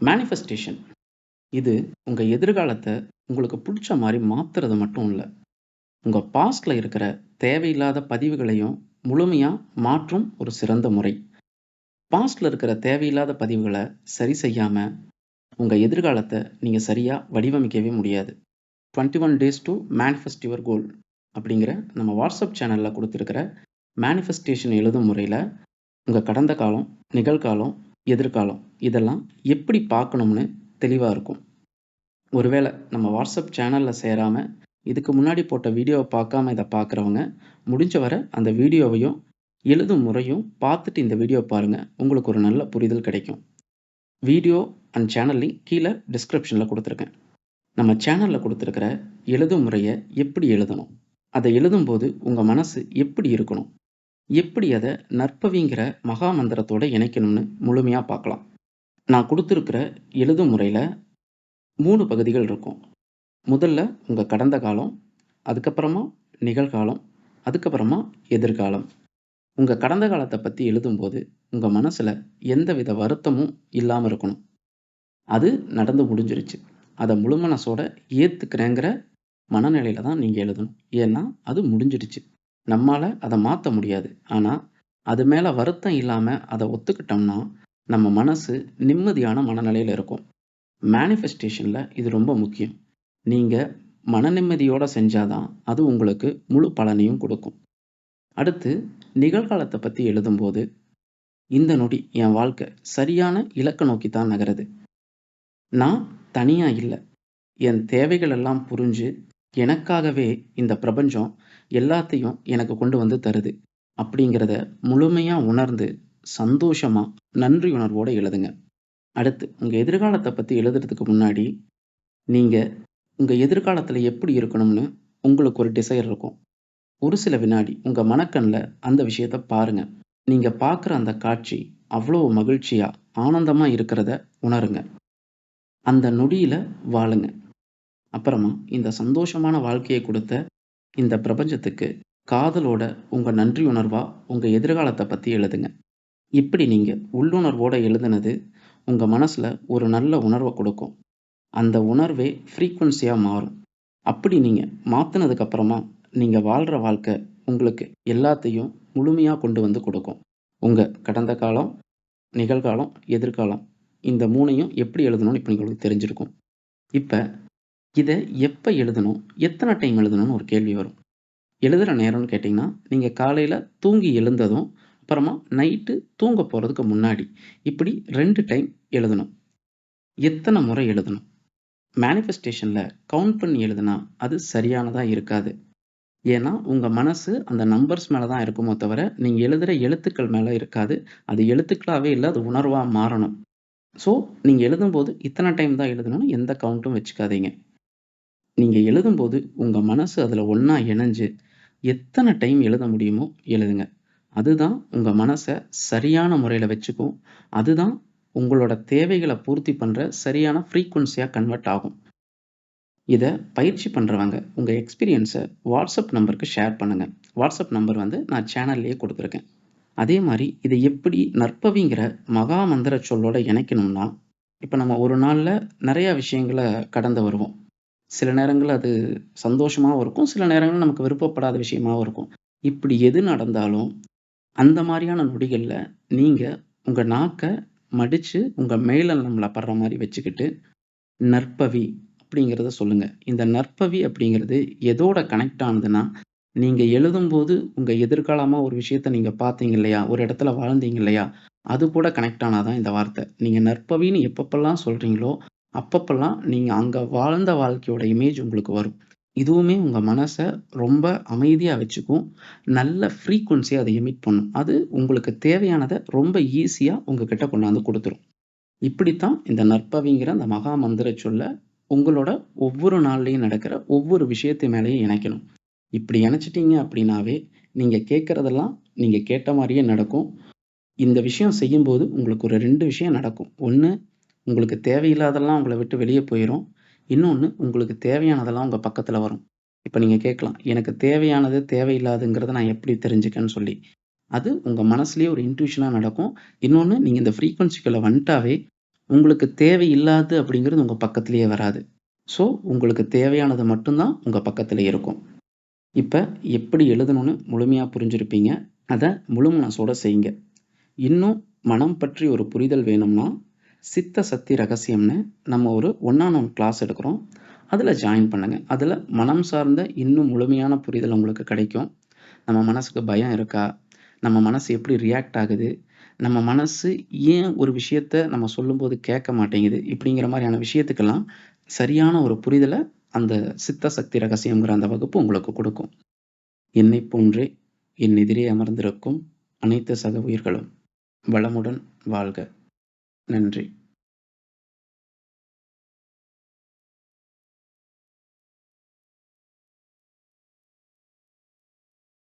Manifestation இது உங்க எதிர்காலத்த உங்களுக்கு புடிச்ச மாரி மாத்துறது மட்டும் இல்ல. உங்க பாஸ்ட்ல இருக்கிற தேவையில்லாத பதிவுகளையும் முழுமையா மாற்றும் ஒரு சிறந்த முறை. பாஸ்ட்ல இருக்கிற தேவையில்லாத பதிவுகள சரி செய்யாம, உங்க எதிர்காலத்த நீங்க சரியா வடிவமைக்கவே முடியாது. 21 days to manifest your goal அப்படிங்கிற நம்ம வாட்ஸ்அப் சேனல்ல குடுத்திருக்கிற மேனிஃபெஸ்டேஷன் எழுதும் முறையில, உங்க கடந்த காலம், நிகழ்காலம், எதிர்காலம் இதெல்லாம் எப்படி பார்க்கணும்னு தெளிவா இருக்கும். ஒருவேள நம்ம வாட்ஸ்அப் சேனல்ல சேராம, இதுக்கு முன்னாடி போட்ட வீடியோவ பார்க்காம இத பார்க்குறவங்க, முடிஞ்ச வர அந்த வீடியோவையும், எழுதும் முறையும் பார்த்துட்டு இந்த வீடியோ பாருங்க. உங்களுக்கு ஒரு நல்ல புரிதல் கிடைக்கும். வீடியோ அண்ட் சேனல் லிங்க் கீழ டிஸ்கிரிப்ஷன்ல குடுத்துருக்கேன். நம்ம சேனல்ல குடுத்திருக்கிற எழுதும் முறைய எப்படி எழுதணும்? அத எழுதும்போது உங்க மனசு எப்படி இருக்கணும்? எப்படி அத நற்பவிங்கிற மகா மந்திரத்தோட இணைக்கணும்னு முழுமையா பார்க்கலாம். நான் குடுத்திருக்கிற எழுதும் முறையில 3 பகுதிகள் இருக்கும். முதல்ல உங்க கடந்த காலம், அதுக்கப்புறமா நிகழ்காலம், அதுக்கப்புறமா எதிர்காலம். உங்க கடந்த காலத்த பத்தி எழுதும்போது, உங்க மனசுல எந்தவித வருத்தமும் இல்லாம இருக்கணும். அது நடந்து முடிஞ்சிருச்சு. அத முழு மனசோட ஏத்துக்கிறேங்கிற மனநிலையில தான் நீங்க எழுதணும். ஏன்னா, அது முடிஞ்சிடுச்சு. நம்மால அத மாத்த முடியாது. ஆனா, அது மேல வருத்தம் இல்லாம அத ஒத்துக்கிட்டோம்னா, நம்ம மனசு நிம்மதியான மனநிலையில இருக்கும். மேனிஃபெஸ்டேஷன்ல இது ரொம்ப முக்கியம். நீங்க மன நிம்மதியோட செஞ்சா தான், அது உங்களுக்கு முழு பலனையும் கொடுக்கும். அடுத்து நிகழ்காலத்த பத்தி எழுதும்போது, இந்த நொடி என் வாழ்க்கை சரியான இலக்க நோக்கி தான் நகருது. நான் தனியா இல்ல. என் தேவைகள் எல்லாம் புரிஞ்சு, எனக்காகவே இந்த பிரபஞ்சம் எல்லாத்தையும் எனக்கு கொண்டு வந்து தருது. அப்படிங்கிறத முழுமையா உணர்ந்து, சந்தோஷமா, நன்றி உணர்வோட எழுதுங்க. அடுத்து உங்க எதிர்காலத்த பத்தி எழுதுறதுக்கு முன்னாடி, நீங்க உங்க எதிர்காலத்துல எப்படி இருக்கணும்னு உங்களுக்கு ஒரு டிசைர் இருக்கும். ஒரு சில வினாடி உங்க மனக்கண்ல அந்த விஷயத்த பாருங்க. நீங்க பார்க்குற அந்த காட்சி அவ்வளோ மகிழ்ச்சியா, ஆனந்தமா இருக்கிறத உணருங்க. அந்த நொடியில வாழுங்க. அப்புறமா இந்த சந்தோஷமான வாழ்க்கைய குடுத்த இந்த பிரபஞ்சத்துக்கு காதலோட உங்க நன்றி உணர்வா உங்க எதிர்காலத்த பத்தி எழுதுங்க. இப்படி நீங்க உள்ளுணர்வோட எழுதுனது உங்க மனசுல ஒரு நல்ல உணர்வ கொடுக்கும். அந்த உணர்வே ஃப்ரீக்வென்சியா மாறும். அப்படி நீங்க மாத்துனதுக்கு அப்புறமா, நீங்க வாழ்ற வாழ்க்கை உங்களுக்கு எல்லாத்தையும் முழுமையா கொண்டு வந்து கொடுக்கும். உங்க கடந்த காலம், நிகழ்காலம், எதிர்காலம் இந்த 3யும் எப்படி எழுதணும்னு இப்ப உங்களுக்கு தெரிஞ்சிருக்கும். இப்ப இத எப்ப எழுதணும்? எத்தன டைம் எழுதணும்னு ஒரு கேள்வி வரும். எழுதுற நேரம்னு கேட்டீங்கன்னா, நீங்க காலையில தூங்கி எழுந்ததும், அப்புறமா நைட்டு தூங்க போறதுக்கு முன்னாடி, இப்படி 2 டைம் எழுதணும். எத்தன முறை எழுதணும்? மேனிஃபெஸ்டேஷன்ல கவுண்ட் பண்ணி எழுதுனா, அது சரியானதா இருக்காது. ஏன்னா, உங்க மனசு அந்த நம்பர்ஸ் மேல தான் இருக்குமோ தவிர, நீங்க எழுதுற எழுத்துக்கள் மேல இருக்காது. அது எழுத்துக்களாவே இல்ல, அது உணர்வா மாறணும். ஸோ, நீங்க எழுதும்போது இத்தன டைம் தான் எழுதணும்னு எந்த கவுண்ட்டும் வச்சுக்காதீங்க. நீங்க எழுதும்போது உங்க மனசு அதுல ஒண்ணா இணஞ்சு, எத்தன டைம் எழுத முடியுமோ எழுதுங்க. அதுதான் உங்க மனச சரியான முறையில வச்சுக்கும். அதுதான் உங்களோட தேவைகள பூர்த்தி பண்ற சரியான ஃப்ரீக்வென்சியா கன்வெர்ட் ஆகும். இத பயிற்சி பண்றவங்க உங்க எக்ஸ்பீரியன்ஸ வாட்ஸ்அப் நம்பருக்கு ஷேர் பண்ணுங்க. வாட்ஸ்அப் நம்பர் வந்து நான் சேனல்லயே குடுத்துருக்கேன். அதே மாரி இத எப்படி நற்பவிங்கிற மகா மந்திர சொல்லோட இணைக்கணும்னா, இப்ப நம்ம ஒரு நாள்ல நெறைய விஷயங்கள கடந்து வருவோம். சில நேரங்கள்ல அது சந்தோஷமாவும் இருக்கும். சில நேரங்கள்ல நமக்கு விருப்பப்படாத விஷயமாவும் இருக்கும். இப்படி எது நடந்தாலும், அந்த மாரியான நொடிகள்ல நீங்க உங்க நாக்க மடிச்சு உங்க மேலெண்ணம்ல படுற மாரி வச்சுக்கிட்டு, நற்பவி அப்படிங்கிறத சொல்லுங்க. இந்த நற்பவி அப்படிங்கிறது எதோட கனெக்ட் ஆனதுன்னா, நீங்க எழுதும்போது உங்க எதிர்காலமா ஒரு விஷயத்த நீங்க பார்த்தீங்க இல்லையா? ஒரு இடத்துல வாழ்ந்தீங்க இல்லையா? அது கூட கனெக்ட் ஆனா தான் இந்த வார்த்தை. நீங்க நற்பவின்னு எப்பப்பலாம் சொல்றீங்களோ, அப்பப்பலாம் நீங்க அங்க வாழ்ந்த வாழ்க்கையோட இமேஜ் உங்களுக்கு வரும். இதுவுமே உங்க மனச ரொம்ப அமைதியா வச்சுக்கும். நல்ல ஃப்ரீக்வென்சியா அத எமிட் பண்ணும். அது உங்களுக்கு தேவையானத ரொம்ப ஈஸியா உங்ககிட்ட கொண்டாந்து குடுத்துரும். இப்படித்தான் இந்த நற்பவிங்கிற அந்த மகா மந்திர சொல்ல உங்களோட ஒவ்வொரு நாள்லயும் நடக்கிற ஒவ்வொரு விஷயத்து மேலயும் இணைக்கணும். இப்படி இணைச்சிட்டீங்க அப்படின்னாவே, நீங்க கேட்கறதெல்லாம் நீங்க கேட்ட மாரியே நடக்கும். இந்த விஷயம் செய்யும்போது உங்களுக்கு ஒரு 2 விஷயம் நடக்கும். 1 உங்களுக்கு தேவையில்லாததெல்லாம் உங்கள விட்டு வெளிய போயிரும். இன்னொன்னு உங்களுக்கு தேவையானதெல்லாம் உங்க பக்கத்துல வரும். இப்ப நீங்க கேட்கலாம், எனக்கு தேவையானது, தேவையில்லாததுங்கிறத நான் எப்படி தெரிஞ்சுக்கன்னு சொல்லி. அது உங்க மனசுலயே ஒரு இன்ட்யூஷனா நடக்கும். இன்னொன்னு நீங்க இந்த ஃப்ரீக்வென்சிக்குள்ள வந்துட்டாவே, உங்களுக்கு தேவையில்லாது அப்படிங்கிறது உங்க பக்கத்திலேயே வராது. ஸோ, உங்களுக்கு தேவையானது மட்டும் தான் உங்க பக்கத்தில இருக்கும். இப்ப எப்படி எழுதணும்னு முழுமையா புரிஞ்சிருப்பீங்க. அத முழு மனசோட செய்யுங்க. இன்னும் மனம் பற்றி ஒரு புரிதல் வேணும்னா, சித்த சக்தி ரகசியம்னு நம்ம ஒரு ஒன் ஆன் ஒன் கிளாஸ் எடுக்கிறோம். அதுல ஜாயின் பண்ணுங்க. அதுல மனம் சார்ந்த இன்னும் முழுமையான புரிதல் உங்களுக்கு கிடைக்கும். நம்ம மனசுக்கு பயம் இருக்கா? நம்ம மனசு எப்படி ரியாக்ட் ஆகுது? நம்ம மனசு ஏன் ஒரு விஷயத்த நம்ம சொல்லும்போது கேட்க மாட்டேங்குது? இப்படிங்கிற மாரியான விஷயத்துக்கெல்லாம் சரியான ஒரு புரிதல அந்த சித்த சக்தி ரகசியம்ங்கிற அந்த வகுப்பு உங்களுக்கு குடுக்கும். என்னைப் போன்றே என் எதிரே அமர்ந்திருக்கும் அனைத்து சக உயிர்களும் வளமுடன் வாழ்க! நன்றி.